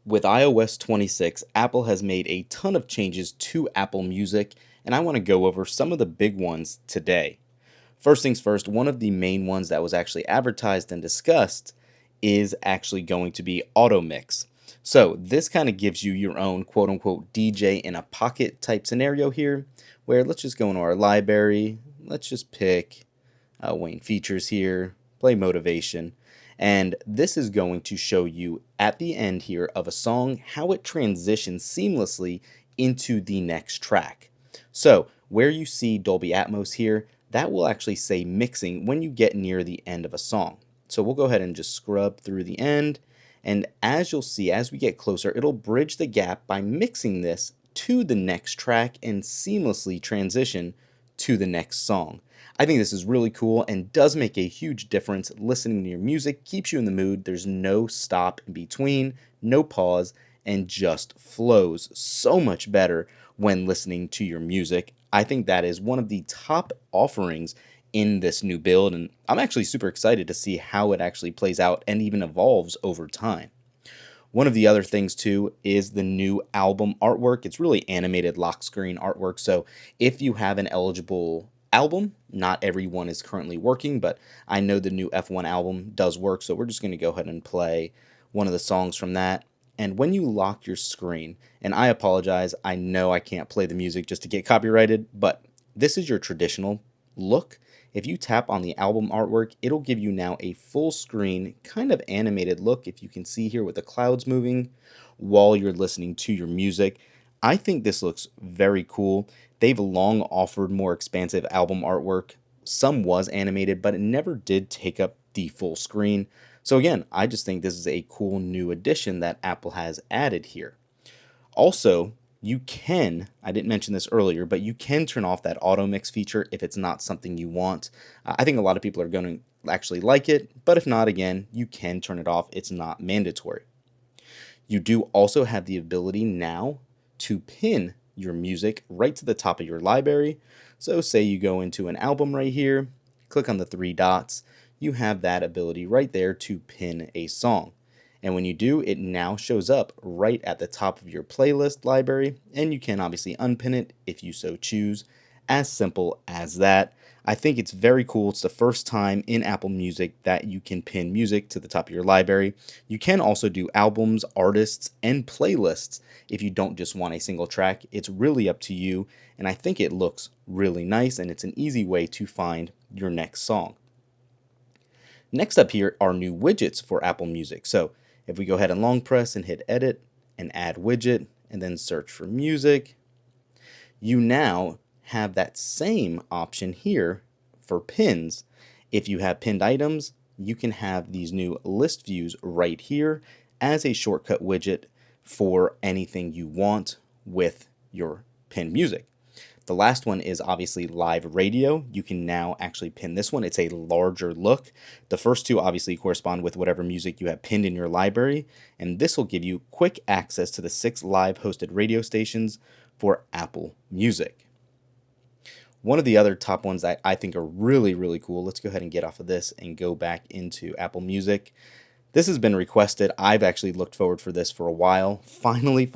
With iOS 26, Apple has made a ton of changes to Apple Music, and I want to go over some of the big ones today. First things first, one of the main ones that was actually advertised and discussed is actually going to be Automix. So, this kind of gives you your own quote unquote DJ in a pocket type scenario here, where let's just go into our library, let's just pick Wayne Features here, play Motivation. And this is going to show you at the end here of a song how it transitions seamlessly into the next track. So where you see Dolby Atmos here, that will actually say mixing when you get near the end of a song. So we'll go ahead and just scrub through the end. And as you'll see, as we get closer, it'll bridge the gap by mixing this to the next track and seamlessly transition to the next song. I think this is really cool and does make a huge difference. Listening to your music keeps you in the mood. There's no stop in between, no pause, and just flows so much better when listening to your music. I think that is one of the top offerings in this new build, and I'm actually super excited to see how it actually plays out and even evolves over time. One of the other things too is the new album artwork. It's really animated lock screen artwork. So if you have an eligible album, not everyone is currently working, but I know the new F1 album does work. So we're just going to go ahead and play one of the songs from that. And when you lock your screen, and I apologize, I know I can't play the music just to get copyrighted, but this is your traditional look. If you tap on the album artwork, it'll give you now a full screen kind of animated look, if you can see here with the clouds moving while you're listening to your music. I think this looks very cool. They've long offered more expansive album artwork. Some was animated, but it never did take up the full screen. So again, I just think this is a cool new addition that Apple has added here. Also, you can, I didn't mention this earlier, but you can turn off that auto mix feature if it's not something you want. I think a lot of people are going to actually like it, but if not, again, you can turn it off. It's not mandatory. You do also have the ability now to pin your music right to the top of your library. So say you go into an album right here, click on the three dots, you have that ability right there to pin a song. And when you do, it now shows up right at the top of your playlist library, and you can obviously unpin it if you so choose. As simple as that. I think it's very cool. It's the first time in Apple Music that you can pin music to the top of your library. You can also do albums, artists, and playlists if you don't just want a single track. It's really up to you, and I think it looks really nice, and it's an easy way to find your next song. Next up here are new widgets for Apple Music. So if we go ahead and long press and hit edit and add widget and then search for music, you now have that same option here for pins. If you have pinned items, you can have these new list views right here as a shortcut widget for anything you want with your pinned music. The last one is obviously live radio. You can now actually pin this one. It's a larger look. The first two obviously correspond with whatever music you have pinned in your library, and this will give you quick access to the 6 live hosted radio stations for Apple Music. One of the other top ones that I think are really, really cool, let's go ahead and get off of this and go back into Apple Music. This has been requested. I've actually looked forward for this for a while. Finally,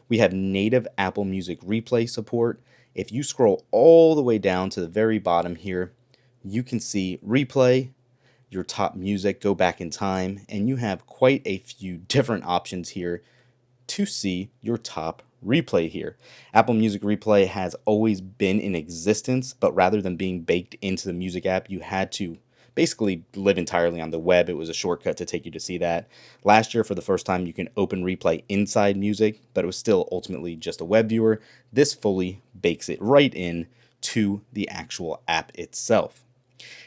we have native Apple Music replay support. If you scroll all the way down to the very bottom here, you can see replay, your top music, go back in time, and you have quite a few different options here to see your top replay here. Apple Music Replay has always been in existence, but rather than being baked into the music app, you had to basically live entirely on the web. It was a shortcut to take you to see that. Last year, for the first time, you can open replay inside music, but it was still ultimately just a web viewer. This fully bakes it right in to the actual app itself.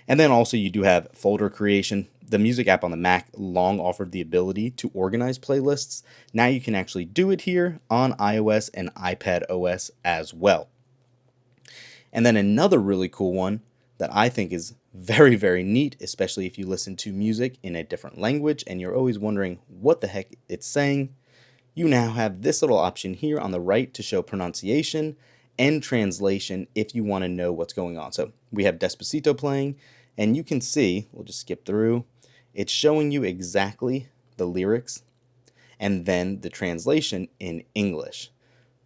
And then also you do have folder creation. The music app on the Mac long offered the ability to organize playlists. Now you can actually do it here on iOS and iPad OS as well. And then another really cool one that I think is very, very neat, especially if you listen to music in a different language and you're always wondering what the heck it's saying. You now have this little option here on the right to show pronunciation and translation if you want to know what's going on. So we have Despacito playing, and you can see, we'll just skip through, it's showing you exactly the lyrics and then the translation in English.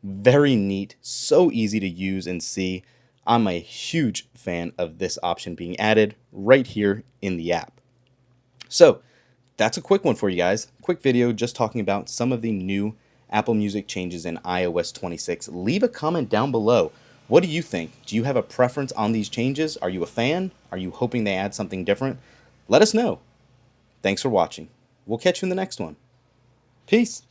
Very neat, so easy to use and see. I'm a huge fan of this option being added right here in the app. So that's a quick one for you guys. Quick video just talking about some of the new Apple Music changes in iOS 26. Leave a comment down below. What do you think? Do you have a preference on these changes? Are you a fan? Are you hoping they add something different? Let us know. Thanks for watching. We'll catch you in the next one. Peace.